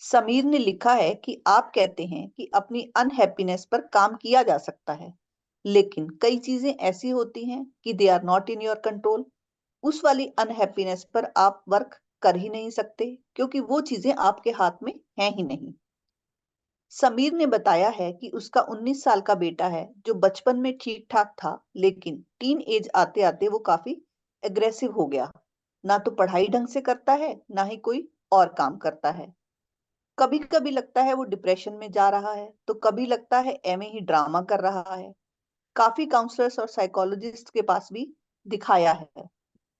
समीर ने लिखा है कि आप कहते हैं कि अपनी अनहैप्पीनेस पर काम किया जा सकता है, लेकिन कई चीजें ऐसी होती हैं कि they are not in your control. उस वाली अनहैप्पीनेस पर आप वर्क कर ही नहीं सकते क्योंकि वो चीजें आपके हाथ में हैं ही नहीं। समीर ने बताया है कि उसका 19 साल का बेटा है जो बचपन में ठीक ठाक था, लेकिन टीन एज आते आते वो काफी एग्रेसिव हो गया। ना तो पढ़ाई ढंग से करता है, ना ही कोई और काम करता है। कभी कभी लगता है वो डिप्रेशन में जा रहा है, तो कभी लगता है एमे ही ड्रामा कर रहा है। काफी काउंसलर्स और साइकोलॉजिस्ट के पास भी दिखाया है,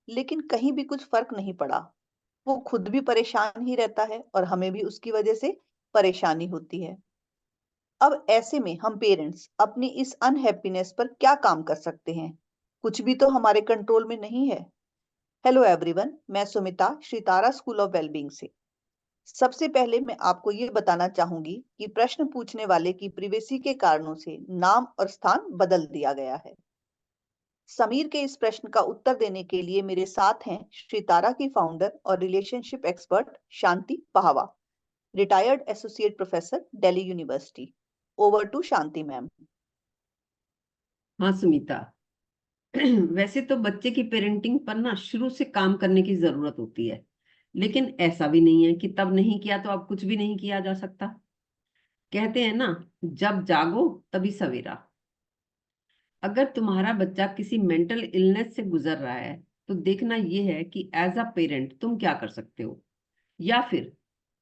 लेकिन कहीं भी कुछ फर्क नहीं पड़ा। वो खुद भी परेशान ही रहता है और हमें भी उसकी वजह से परेशानी होती है। अब ऐसे में हम पेरेंट्स अपनी इस अनहैप्पीनेस पर क्या काम कर सकते हैं? कुछ भी तो हमारे कंट्रोल में नहीं है। हेलो एवरीवन, मैं सुमिता श्रीतारा स्कूल ऑफ वेलबींग से। सबसे पहले मैं आपको ये बताना चाहूंगी कि प्रश्न पूछने वाले की प्रिवेसी के कारणों से नाम और स्थान बदल दिया गया है। समीर के इस प्रश्न का उत्तर देने के लिए मेरे साथ हैं श्रीतारा की फाउंडर और relationship expert Shanti Pahwa, retired associate professor, Delhi university. Over to Shanti ma'am. हाँ सुमिता। वैसे तो बच्चे की पेरेंटिंग पर ना शुरू से काम करने की जरूरत होती है, लेकिन ऐसा भी नहीं है कि तब नहीं किया तो अब कुछ भी नहीं किया जा सकता। कहते हैं ना, जब जागो तभी सवेरा। अगर तुम्हारा बच्चा किसी मेंटल इलनेस से गुजर रहा है तो देखना यह है कि एज अ पेरेंट तुम क्या कर सकते हो। या फिर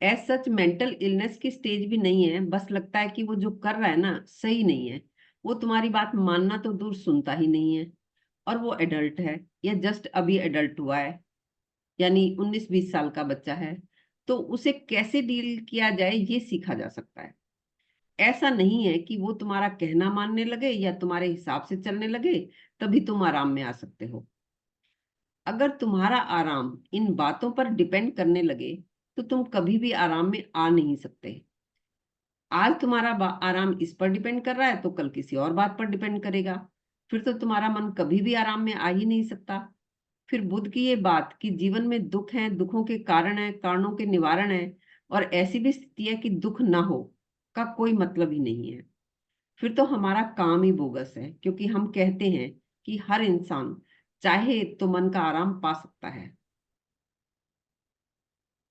एज सच मेंटल इलनेस की स्टेज भी नहीं है, बस लगता है कि वो जो कर रहा है ना सही नहीं है। वो तुम्हारी बात मानना तो दूर, सुनता ही नहीं है। और वो एडल्ट है या जस्ट अभी एडल्ट हुआ है, यानी 19-20 साल का बच्चा है, तो उसे कैसे डील किया जाए ये सीखा जा सकता है। ऐसा नहीं है कि वो तुम्हारा कहना मानने लगे या तुम्हारे हिसाब से चलने लगे तभी तुम आराम में आ सकते हो। अगर तुम्हारा आराम इन बातों पर डिपेंड करने लगे तो तुम कभी भी आराम में आ नहीं सकते। आज तुम्हारा आराम इस पर डिपेंड कर रहा है तो कल किसी और बात पर डिपेंड करेगा। फिर तो तुम्हारा मन कभी भी आराम में आ ही नहीं सकता। फिर बुद्ध की ये बात कि जीवन में दुख है, दुखों के कारण है, कारणों के निवारण है, और ऐसी भी स्थिति है कि दुख ना हो, का कोई मतलब ही नहीं है। फिर तो हमारा काम ही बोगस है, क्योंकि हम कहते हैं कि हर इंसान चाहे तो मन का आराम पा सकता है।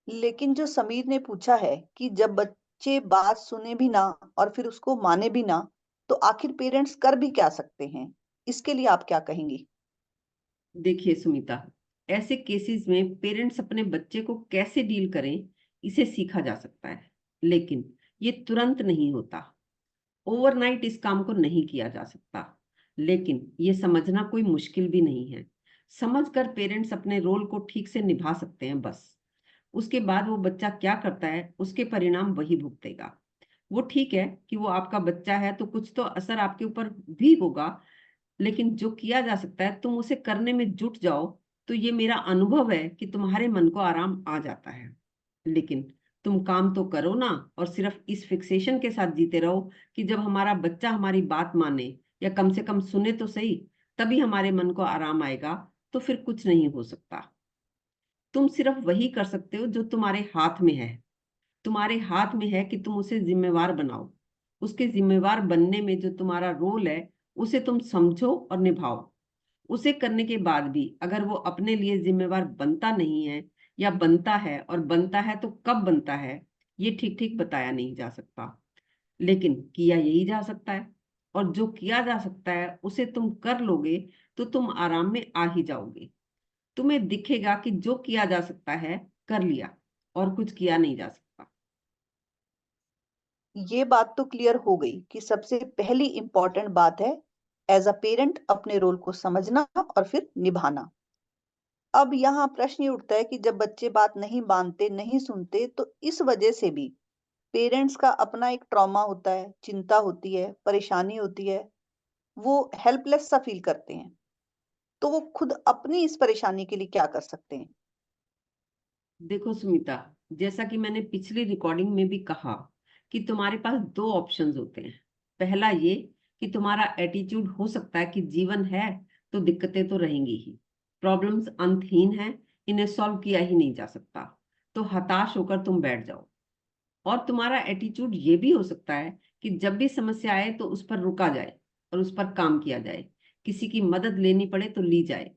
लेकिन जो समीर ने पूछा है कि जब बच्चे बात सुने भी ना और फिर उसको माने भी ना, तो आखिर पेरेंट्स कर भी क्या सकते हैं? इसके लिए आप क्या कहेंगी? देखिए सुमिता, ऐसे केसेस में पेरेंट्स अपने बच्चे को कैसे डील करें इसे सीखा जा सकता है, लेकिन ये तुरंत नहीं होता। ओवरनाइट इस काम को नहीं किया जा सकता, लेकिन ये समझना कोई मुश्किल भी नहीं है। समझकर पेरेंट्स अपने रोल को ठीक से निभा सकते हैं बस। उसके बाद वो बच्चा क्या करता है उसके परिणाम वही भुगतेगा। वो ठीक है कि वो आपका बच्चा है तो कुछ तो असर आपके ऊपर भी होगा, लेकिन जो किया जा सकता है तुम उसे करने में जुट जाओ। तो ये मेरा अनुभव है कि तुम्हारे मन को आराम आ जाता है। लेकिन तुम काम तो करो ना, और सिर्फ इस फिक्सेशन के साथ जीते रहो कि जब हमारा बच्चा हमारी बात माने या कम से कम सुने तो सही, तभी हमारे मन को आराम आएगा। तो फिर कुछ नहीं हो सकता। तुम सिर्फ वही कर सकते हो जो तुम्हारे हाथ में है। तुम्हारे हाथ में है कि तुम उसे जिम्मेवार बनाओ। उसके जिम्मेवार बनने में जो तुम्हारा रोल है उसे तुम समझो और निभाओ। उसे करने के बाद भी अगर वो अपने लिए जिम्मेवार बनता नहीं है, या बनता है और बनता है तो कब बनता है, ये ठीक ठीक बताया नहीं जा सकता। लेकिन किया यही जा सकता है, और जो किया जा सकता है उसे तुम कर लोगे तो तुम आराम में आ ही जाओगे। तुम्हें दिखेगा कि जो किया जा सकता है कर लिया, और कुछ किया नहीं जा सकता। ये बात तो क्लियर हो गई कि सबसे पहली इंपॉर्टेंट बात है एज अ पेरेंट अपने रोल को समझना और फिर निभाना। अब यहाँ प्रश्न ये उठता है कि जब बच्चे बात नहीं मानते, नहीं सुनते, तो इस वजह से भी पेरेंट्स का अपना एक ट्रॉमा होता है, चिंता होती है, परेशानी होती है। वो हेल्पलेस सा फील करते हैं। तो वो खुद अपनी इस परेशानी के लिए क्या कर सकते हैं? देखो सुमिता, जैसा कि मैंने पिछली रिकॉर्डिंग में भी कहा कि तुम्हारे पास दो ऑप्शंस होते हैं। पहला ये कि तुम्हारा एटीट्यूड हो सकता है कि जीवन है तो दिक्कतें तो रहेंगी ही, प्रॉब्लम्स अंतहीन हैं, इन्हें सॉल्व किया ही नहीं जा सकता, तो हताश होकर तुम बैठ जाओ। और तुम्हारा एटीट्यूड ये भी हो सकता है कि जब भी समस्या आए तो उस पर रुका जाए और उस पर काम किया जाए, किसी की मदद लेनी पड़े तो ली जाए।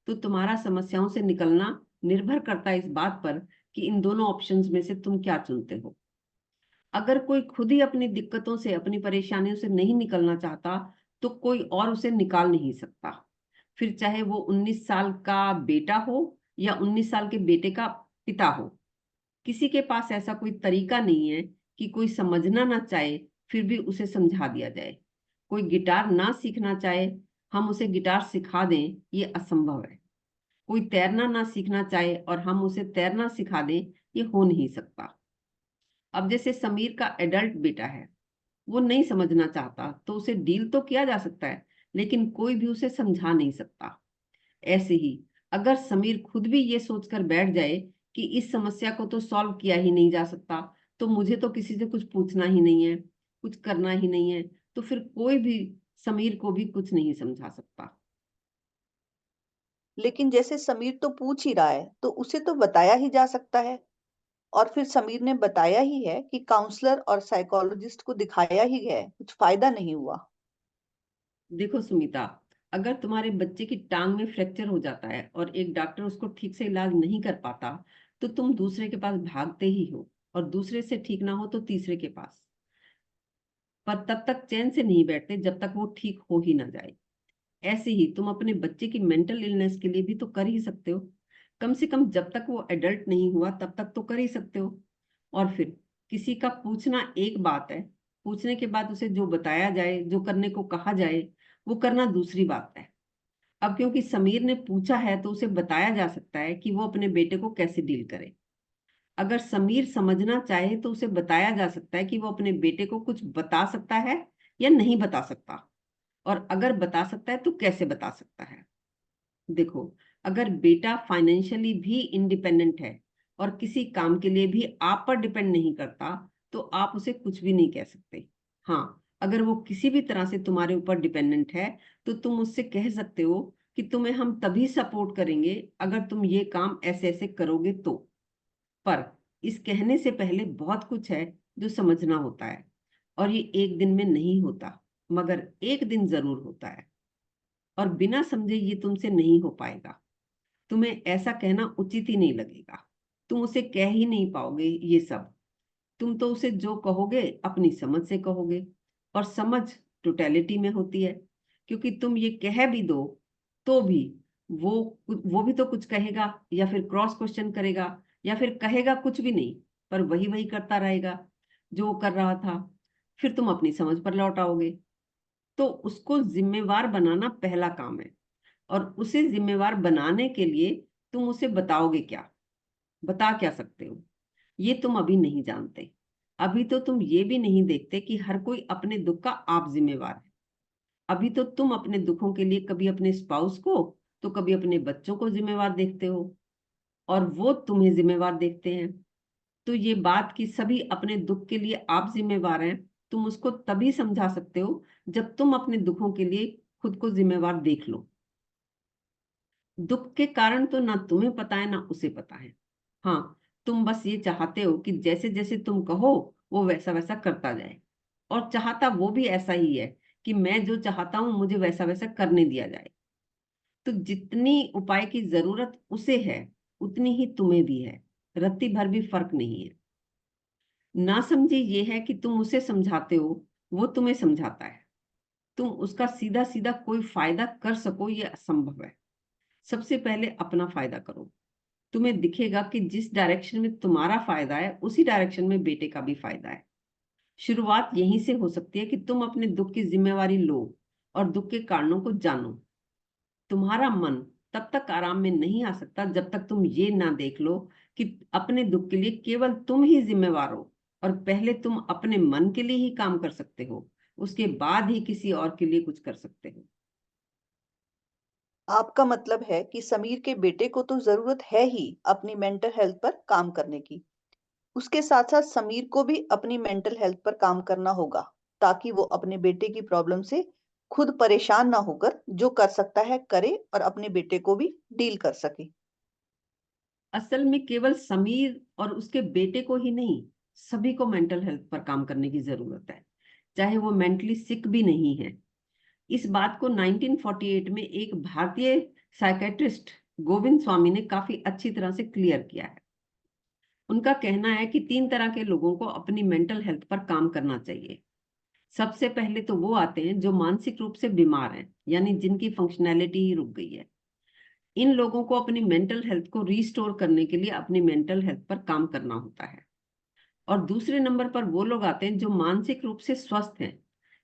तो तुम्हारा समस्याओं से निकलना निर्भर करता है इस बात पर कि इन दोनों ऑप्शंस में से तुम क्या चुनते हो। अगर कोई खुद ही अपनी दिक्कतों से, अपनी परेशानियों से नहीं निकलना चाहता, तो कोई और उसे निकाल नहीं सकता। फिर चाहे वो 19 साल का बेटा हो या 19 साल के बेटे का पिता हो, किसी के पास ऐसा कोई तरीका नहीं है कि कोई समझना ना चाहे फिर भी उसे समझा दिया जाए। कोई गिटार ना सीखना चाहे, हम उसे गिटार सिखा दें, ये असंभव है। कोई तैरना ना सीखना चाहे और हम उसे तैरना सिखा दें, ये हो नहीं सकता। अब जैसे समीर का एडल्ट बेटा है, वो नहीं समझना चाहता तो उसे डील तो किया जा सकता है, लेकिन कोई भी उसे समझा नहीं सकता। ऐसे ही अगर समीर खुद भी ये सोचकर बैठ जाए कि इस समस्या को तो सॉल्व किया ही नहीं जा सकता, तो मुझे तो किसी से कुछ पूछना ही नहीं है, कुछ करना ही नहीं है, तो फिर कोई भी समीर को भी कुछ नहीं समझा सकता। लेकिन जैसे समीर तो पूछ ही रहा है, तो उसे तो बताया ही जा सकता है। और फिर समीर ने बताया ही है कि काउंसलर और साइकोलॉजिस्ट को दिखाया ही गया है, कुछ फायदा नहीं हुआ। देखो सुमिता, अगर तुम्हारे बच्चे की टांग में फ्रैक्चर हो जाता है और एक डॉक्टर उसको ठीक से इलाज नहीं कर पाता, तो तुम दूसरे के पास भागते ही हो, और दूसरे से ठीक ना हो तो तीसरे के पास। पर तब तक चैन से नहीं बैठते जब तक वो ठीक हो ही ना जाए। ऐसे ही तुम अपने बच्चे की मेंटल इलनेस के लिए भी तो कर ही सकते हो। कम से कम जब तक वो एडल्ट नहीं हुआ तब तक तो कर ही सकते हो। और फिर किसी का पूछना एक बात है, पूछने के बाद उसे जो बताया जाए, जो करने को कहा जाए, वो करना दूसरी बात है। अब क्योंकि समीर ने पूछा है तो उसे बताया जा सकता है कि वो अपने बेटे को कैसे डील करे। अगर समीर समझना चाहे तो उसे बताया जा सकता है कि वो अपने बेटे को कुछ बता सकता है या नहीं बता सकता, और अगर बता सकता है तो कैसे बता सकता है। देखो, अगर बेटा फाइनेंशियली भी इंडिपेंडेंट है और किसी काम के लिए भी आप पर डिपेंड नहीं करता, तो आप उसे कुछ भी नहीं कह सकते। हाँ, अगर वो किसी भी तरह से तुम्हारे ऊपर डिपेंडेंट है, तो तुम उससे कह सकते हो कि तुम्हें हम तभी सपोर्ट करेंगे अगर तुम ये काम ऐसे ऐसे करोगे तो। पर इस कहने से पहले बहुत कुछ है जो समझना होता है, और ये एक दिन में नहीं होता, मगर एक दिन जरूर होता है। और बिना समझे ये तुमसे नहीं हो पाएगा। तुम्हें ऐसा कहना उचित ही नहीं लगेगा। तुम उसे कह ही नहीं पाओगे ये सब। तुम तो उसे जो कहोगे अपनी समझ से कहोगे, और समझ टोटेलिटी में होती है। क्योंकि तुम ये कह भी दो तो भी वो वो भी तो कुछ कहेगा, या फिर क्रॉस क्वेश्चन करेगा, या फिर कहेगा कुछ भी नहीं, पर वही वही करता रहेगा जो वो कर रहा था। फिर तुम अपनी समझ पर लौट आओगे। तो उसको जिम्मेवार बनाना पहला काम है, और उसे जिम्मेवार बनाने के लिए तुम उसे बताओगे क्या, बता क्या सकते हो, ये तुम अभी नहीं जानते। अभी तो तुम ये भी नहीं देखते कि हर कोई अपने दुख का आप जिम्मेवार है। अभी तो तुम अपने दुखों के लिए कभी अपने स्पाउस को, तो कभी अपने बच्चों को जिम्मेवार देखते हो, और वो तुम्हें जिम्मेवार देखते हैं। तो ये बात कि सभी अपने दुख के लिए आप जिम्मेवार हैं, तुम उसको तभी समझा सकते हो जब तुम अपने दुखों के लिए खुद को जिम्मेवार देख लो। दुख के कारण तो ना तुम्हें पता है ना उसे पता है। हाँ, तुम बस ये चाहते हो कि जैसे जैसे तुम कहो वो वैसा वैसा करता जाए, और चाहता वो भी ऐसा ही है कि मैं जो चाहता हूं मुझे वैसा वैसा करने दिया जाए। तो जितनी उपाय की जरूरत उसे है, उतनी ही तुम्हें भी है। रत्ती भर भी फर्क नहीं है। ना समझी ये है कि तुम उसे समझाते हो, वो तुम्हें समझाता है। तुम उसका सीधा सीधा कोई फायदा कर सको ये असंभव है। सबसे पहले अपना फायदा करो। तुम्हें दिखेगा कि जिस डायरेक्शन में तुम्हारा फायदा है उसी डायरेक्शन में बेटे का भी फायदा है। शुरुआत यहीं से हो सकती है कि तुम अपने दुख की जिम्मेवारी लो और दुख के कारणों को जानो। तुम्हारा मन तब तक आराम में नहीं आ सकता जब तक तुम ये ना देख लो कि अपने दुख के लिए केवल तुम ही जिम्मेवार हो, और पहले तुम अपने मन के लिए ही काम कर सकते हो, उसके बाद ही किसी और के लिए कुछ कर सकते हो। आपका मतलब है कि समीर के बेटे को तो जरूरत है ही अपनी मेंटल हेल्थ पर काम करने की। उसके साथ साथ समीर को भी अपनी मेंटल हेल्थ पर काम करना होगा, ताकि वो अपने बेटे की प्रॉब्लम से खुद परेशान ना होकर जो कर सकता है करे और अपने बेटे को भी डील कर सके। असल में केवल समीर और उसके बेटे को ही नहीं, सभी को मेंटल हेल्थ पर काम करने की जरूरत है, चाहे वो मेंटली सिक भी नहीं है। इस बात को 1948 में एक भारतीय साइकेट्रिस्ट गोविंद स्वामी ने काफी अच्छी तरह से क्लियर किया है। उनका कहना है कि 3 तरह के लोगों को अपनी मेंटल हेल्थ पर काम करना चाहिए। सबसे पहले तो वो आते हैं जो मानसिक रूप से बीमार हैं, यानी जिनकी फंक्शनैलिटी ही रुक गई है। इन लोगों को अपनी मेंटल हेल्थ को रीस्टोर करने के लिए अपनी मेंटल हेल्थ पर काम करना होता है। और दूसरे नंबर पर वो लोग आते हैं जो मानसिक रूप से स्वस्थ हैं,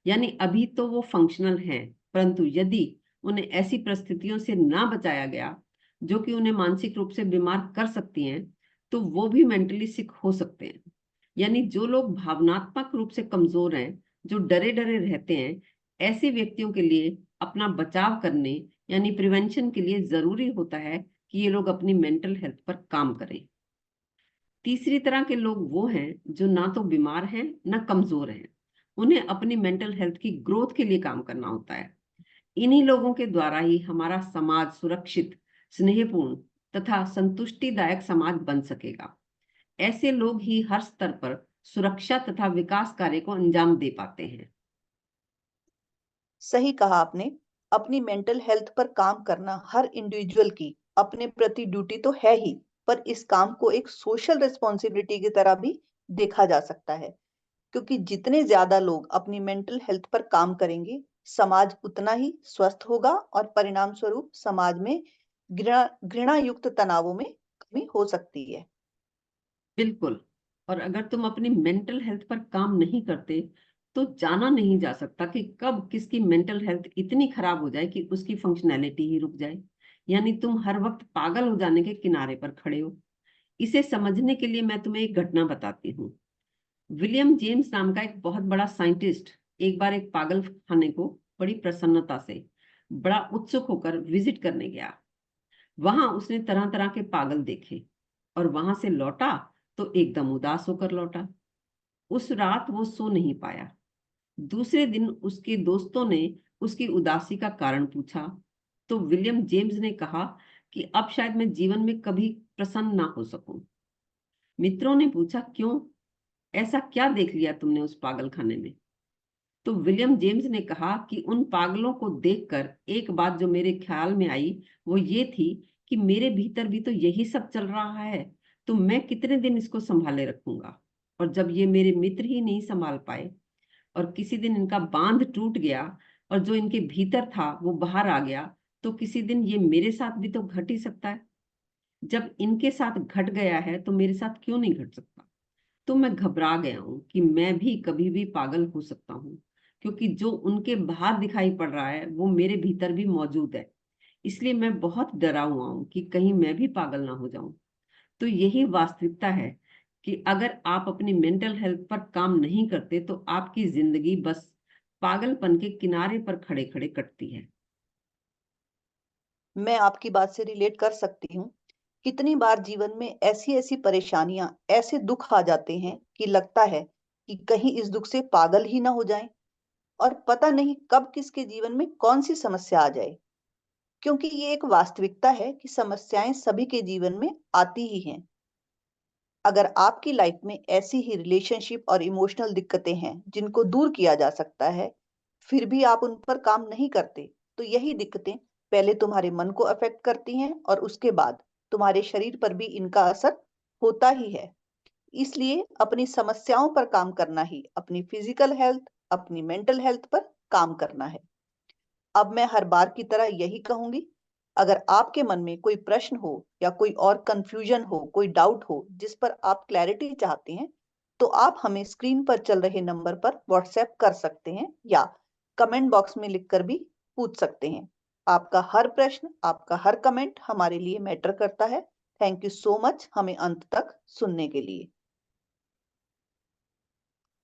यानी अभी तो वो फंक्शनल हैं, परंतु यदि उन्हें ऐसी परिस्थितियों से ना बचाया गया जो कि उन्हें मानसिक रूप से बीमार कर सकती हैं, तो वो भी मेंटली सिक हो सकते हैं। यानी जो लोग भावनात्मक रूप से कमजोर हैं, जो डरे डरे रहते हैं, ऐसे व्यक्तियों के लिए अपना बचाव करने यानी प्रिवेंशन के लिए जरूरी होता है कि ये लोग अपनी मेंटल हेल्थ पर काम करें। तीसरी तरह के लोग वो हैं जो ना तो बीमार हैं ना कमजोर हैं, उन्हें अपनी मेंटल हेल्थ की ग्रोथ के लिए काम करना होता है। इन्हीं लोगों के द्वारा ही हमारा समाज सुरक्षित, स्नेहपूर्ण तथा संतुष्टिदायक समाज बन सकेगा। ऐसे लोग ही हर स्तर पर सुरक्षा तथा विकास कार्य को अंजाम दे पाते हैं। सही कहा आपने। अपनी मेंटल हेल्थ पर काम करना हर इंडिविजुअल की अपने प्रति ड्यूटी तो है ही, पर इस काम को एक सोशल रिस्पॉन्सिबिलिटी की तरह भी देखा जा सकता है। क्योंकि जितने ज्यादा लोग अपनी मेंटल हेल्थ पर काम करेंगे, समाज उतना ही स्वस्थ होगा और परिणाम स्वरूप समाज में घृणा युक्त तनावों में कमी हो सकती है। बिल्कुल। और अगर तुम अपनी मेंटल हेल्थ पर काम नहीं करते तो जाना नहीं जा सकता कि कब किसकी मेंटल हेल्थ इतनी खराब हो जाए कि उसकी फंक्शनैलिटी ही रुक जाए, यानी तुम हर वक्त पागल हो जाने के किनारे पर खड़े हो। इसे समझने के लिए मैं तुम्हें एक घटना बताती हूँ। विलियम जेम्स नाम का एक बहुत बड़ा साइंटिस्ट एक बार एक पागल खाने को बड़ी प्रसन्नता से, बड़ा उत्सुक होकर विजिट करने गया। वहां उसने तरह तरह के पागल देखे और वहां से लौटा तो एकदम उदास होकर लौटा। उस रात वो सो नहीं पाया। दूसरे दिन उसके दोस्तों ने उसकी उदासी का कारण पूछा तो विलियम जेम्स ने कहा कि अब शायद मैं जीवन में कभी प्रसन्न ना हो सकूं। मित्रों ने पूछा क्यों, ऐसा क्या देख लिया तुमने उस पागल खाने में? तो विलियम जेम्स ने कहा कि उन पागलों को देखकर एक बात जो मेरे ख्याल में आई वो ये थी कि मेरे भीतर भी तो यही सब चल रहा है, तो मैं कितने दिन इसको संभाले रखूंगा। और जब ये मेरे मित्र ही नहीं संभाल पाए और किसी दिन इनका बांध टूट गया और जो इनके भीतर था वो बाहर आ गया, तो किसी दिन ये मेरे साथ भी तो घट ही सकता है। जब इनके साथ घट गया है तो मेरे साथ क्यों नहीं घट सकता? तो मैं घबरा गया हूं कि मैं भी कभी भी पागल हो सकता हूँ, क्योंकि जो उनके बाहर दिखाई पड़ रहा है वो मेरे भीतर भी मौजूद है। इसलिए मैं बहुत डरा हुआ हूं कि कहीं मैं भी पागल ना हो जाऊं। तो यही वास्तविकता है कि अगर आप अपनी मेंटल हेल्थ पर काम नहीं करते तो आपकी जिंदगी बस पागलपन के किनारे पर खड़े खड़े कटती है। मैं आपकी बात से रिलेट कर सकती हूँ। कितनी बार जीवन में ऐसी ऐसी परेशानियां, ऐसे दुख आ जाते हैं कि लगता है कि कहीं इस दुख से पागल ही ना हो जाएं, और पता नहीं कब किसके जीवन में कौन सी समस्या आ जाए। क्योंकि ये एक वास्तविकता है कि समस्याएं सभी के जीवन में आती ही हैं। अगर आपकी लाइफ में ऐसी ही रिलेशनशिप और इमोशनल दिक्कतें हैं जिनको दूर किया जा सकता है, फिर भी आप उन पर काम नहीं करते, तो यही दिक्कतें पहले तुम्हारे मन को अफेक्ट करती हैं और उसके बाद तुम्हारे शरीर पर भी इनका असर होता ही है। इसलिए अपनी समस्याओं पर काम करना ही अपनी फिजिकल हेल्थ, अपनी मेंटल हेल्थ पर काम करना है। अब मैं हर बार की तरह यही कहूंगी, अगर आपके मन में कोई प्रश्न हो या कोई और कंफ्यूजन हो, कोई डाउट हो जिस पर आप क्लैरिटी चाहते हैं, तो आप हमें स्क्रीन पर चल रहे नंबर पर व्हाट्सएप कर सकते हैं या कमेंट बॉक्स में लिखकर भी पूछ सकते हैं। आपका हर प्रश्न, आपका हर कमेंट हमारे लिए मैटर करता है। थैंक यू सो मच हमें अंत तक सुनने के लिए।